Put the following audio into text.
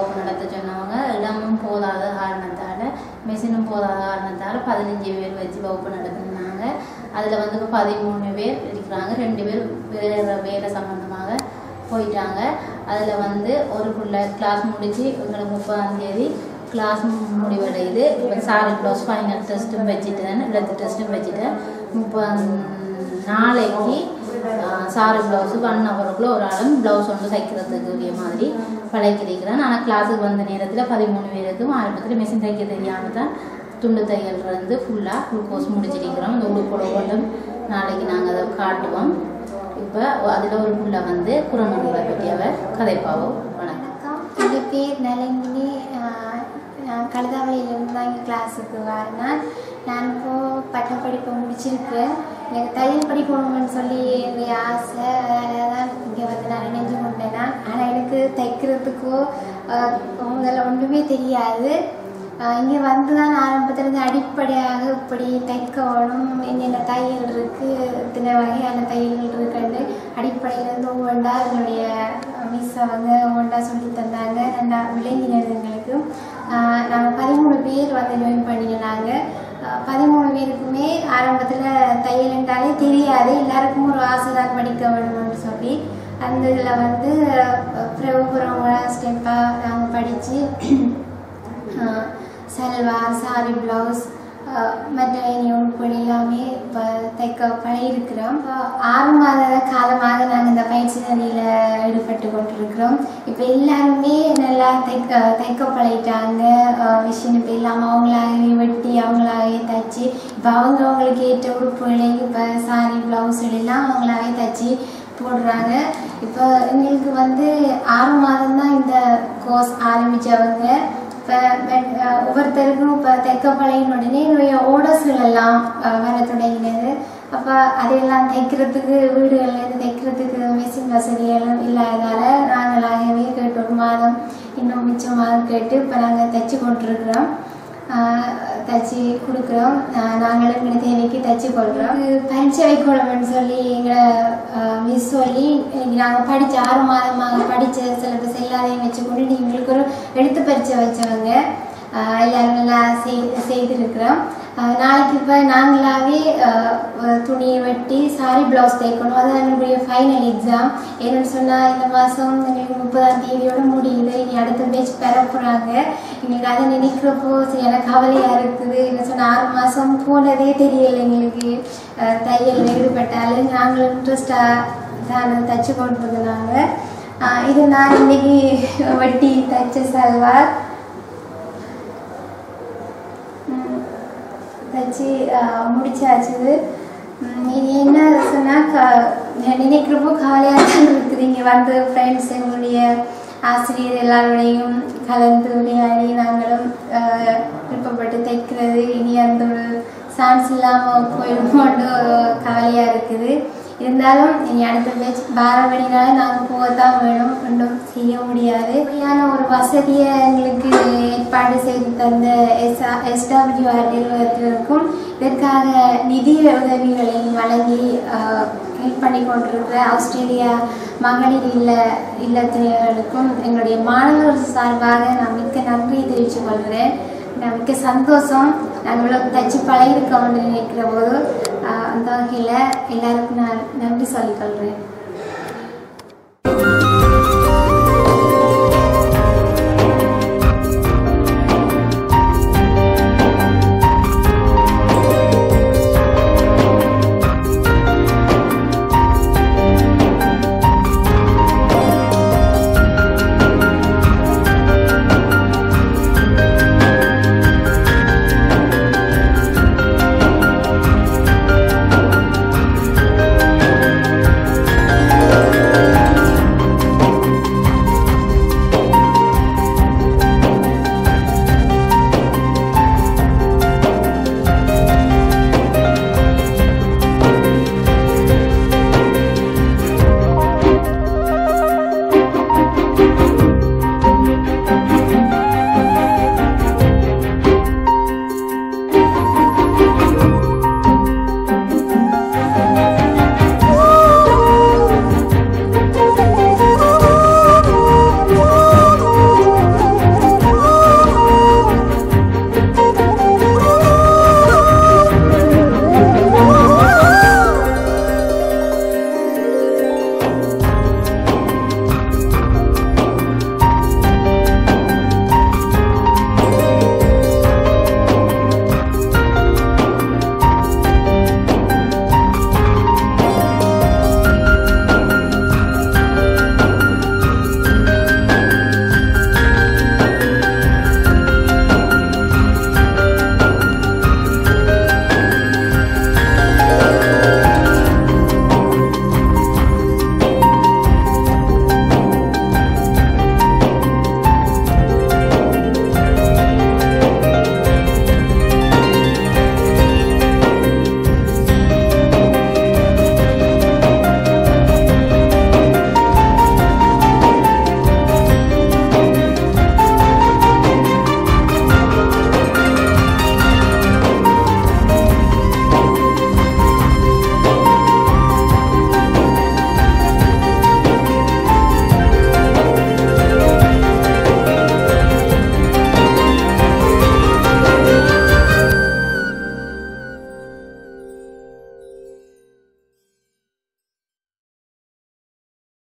வகுப்பு நடத்த சொன்னவங்க இடமும் போதாத காரணத்தால் மிஷினும் போதாத காரணத்தால் 15 பேர் வச்சு வகுப்பு நடத்தினாங்க. அதில் வந்து இப்போ 13 பேர் இருக்கிறாங்க. 2 பேர் வேறு வேலை சம்பந்தமாக போயிட்டாங்க. அதில் வந்து ஒரு பிள்ளை கிளாஸ் முடித்து எங்களுக்கு 30ஆம் தேதி கிளாஸ் முடிவடையுது. இப்போ சாரி ப்ளவுஸ் ஃபைனல் டெஸ்ட்டும் வச்சுட்டேன், எழுத்து டெஸ்ட்டும் வச்சுட்டேன். 30 நாளைக்கு சாரி ப்ளவுஸு 1 ஹவருக்குள்ளே ஒரு ஆளும் ப்ளவுஸ் ஒன்று தைக்கிறதுக்குரிய மாதிரி பழகிக்கிறேன். ஆனால் கிளாஸுக்கு வந்த நேரத்தில் 13 பேருக்கும் ஆரம்பத்தில் மிஷின் தைக்க தெரியாமல் தான் துண்டு தையல் வந்து ஃபுல்லாக குளுக்கோஸ் முடிச்சிருக்கிறோம். இந்த உடுப்போட ஒன்றும் நாளைக்கு நாங்கள் அதை காட்டுவோம். இப்போ அதில் ஒரு புள்ள வந்து குரநூலை பற்றி அவர் கதைப்பாவோ. வணக்கம், என் பேர் நலங்கினி. நான் கழுதாவளியிலிருந்து தான் இங்கே கிளாஸுக்கு வரேன். நான் இப்போது பட்டப்படிப்பை முடிச்சிருக்கேன். எனக்கு தையல் படிக்கணும்னு சொல்லி என்னுடைய ஆசை. அதனால தான் இங்கே வந்து நான் நினைஞ்சு கொண்டேன். ஆனால் எனக்கு தைக்கிறதுக்கோ முதல்ல ஒன்றுமே தெரியாது. இங்கே வந்து தான் ஆரம்பத்துலேருந்து அடிப்படையாக இப்படி தைக்கணும், என்னென்ன தையல் இருக்குது, இத்தனை வகையான தையல்கள் இருக்குன்னு அடிப்படையிலேருந்து ஒவ்வொன்றா என்னுடைய மிஸ் அவங்க ஒவ்வொன்றா சொல்லி தந்தாங்க. நல்லா விளங்கினது எங்களுக்கு. நாங்கள் 13 பேர் வந்து ஜாயின் பண்ணினாங்க. 13 பேருக்குமே ஆரம்பத்தில் தையல் என்றாலே தெரியாது. எல்லாருக்கும் ஒரு ஆசை தான் படிக்க வேணும்னு சொல்லி அந்த இதில் வந்து பிரபுரவங்கள ஸ்டெப்பாக நாங்கள் படித்து சல்வார், சாரி ப்ளவுஸ், மற்ற உடுப்புகள் எல்லாமே இப்போ தைக்க பழகிருக்கிறோம். 6 மாத காலமாக நாங்கள் இந்த பயிற்சி நதியில் ஈடுபட்டு கொண்டிருக்கிறோம். இப்போ எல்லாருமே நல்லா தைக்க பழகிட்டாங்க. மிஷின் இப்போ இல்லாமல் அவங்களாகவே வெட்டி அவங்களாகவே தைச்சி இப்போ அவங்களுக்கு ஏற்ற உடுப்புகளையும் இப்போ சாரி ப்ளவுஸுகள் எல்லாம் அவங்களாவே தைச்சி போடுறாங்க. இப்போ எங்களுக்கு வந்து 6 மாதம் தான் இந்த கோர்ஸ் ஆரம்பித்தவங்க. இப்போ ஒவ்வொருத்தருக்கும் இப்போ தைக்க பழகின உடனே என்னுடைய ஓடர்ஸ்கள் எல்லாம் வர தொடங்கினது. அப்போ அதையெல்லாம் தைக்கிறதுக்கு வீடுகள்லேருந்து தைக்கிறதுக்கு மிஷின் வசதிகளும் இல்லாததால் நாங்களாகவே கேட்டு 1 மாதம் இன்னும் மிச்சமாக கேட்டு இப்போ நாங்கள் தைச்சி கொண்டிருக்கிறோம், தைச்சி கொடுக்குறோம். நாங்களும் எங்களை தேவைக்கு தைச்சி கொள்கிறோம். பரீட்சை வைக்கணும்னு சொல்லி எங்களை மிஸ் சொல்லி நாங்கள் படித்த 6 மாதமாக படித்த சிலபஸ் எல்லாத்தையும் வச்சுக்கொண்டு எங்களுக்கு ஒரு எழுத்து பரீட்சை வச்சவங்க எல்லோரும் நல்லா செய்திருக்கிறோம். நாளைக்கு இப்போ நாங்களாகவே துணியை வெட்டி சாரி ப்ளவுஸ் தைக்கணும். அது என்னுடைய ஃபைனல் எக்ஸாம். என்னென்னு சொன்னால் இந்த மாதம் எங்களுக்கு 30ஆம் தேதியோடு முடியுது. இனி அடுத்த பேட்ச் பெற போகிறாங்க. எங்களுக்கு அதை நினைக்கிறப்போ சரியான கவலையாக இருக்குது. என்ன சொன்னால் 6 மாதம் போனதே தெரியலை எங்களுக்கு. தையல் ஈடுபட்டாலும் நாங்களும் இன்ட்ரெஸ்டாக தான் தைச்சி கொண்டிருந்தாங்க. இது நான் இன்றைக்கி வெட்டி தைச்ச சல்வார் தைச்சி முடிச்சாச்சு. இது என்ன சொன்னால் நினைக்கிறப்போ கவலையாக தான் இருக்குது. இங்கே வந்து ஃப்ரெண்ட்ஸ் எங்களுடைய ஆசிரியர் எல்லாரோடையும் கலந்து விளையாடி நாங்களும் விருப்பப்பட்டு தைக்கிறது இனி அந்த ஒரு சான்ஸ் இல்லாமல் போயிடுமோன்னு கவலையாக இருக்குது. இருந்தாலும் இனி அடுத்த பேட்ச் பாரபடினால நாங்கள் போகத்தான் வேணும், ஒன்றும் செய்ய முடியாது. இப்படியான ஒரு வசதியை எங்களுக்கு ஏற்பாடு செய்து தந்த SWR நிறுவனத்திற்கும் இதற்காக நிதி உதவிகளையும் வழங்கி ஹெல்ப் பண்ணி கொண்டிருக்கிற ஆஸ்திரேலியா மகளிர் இல்லத்தினர்களுக்கும் எங்களுடைய மாணவர்கள் சார்பாக நான் மிக்க நன்றி தெரிவித்துக் கொள்கிறேன். நான் மிக்க சந்தோஷம். நாங்கள் தைச்சி பழகிருக்கோம்னு நினைக்கிற போது அந்த வகையில் எல்லாருக்கும் நான் நன்றி சொல்லிக்கொள்கிறேன்.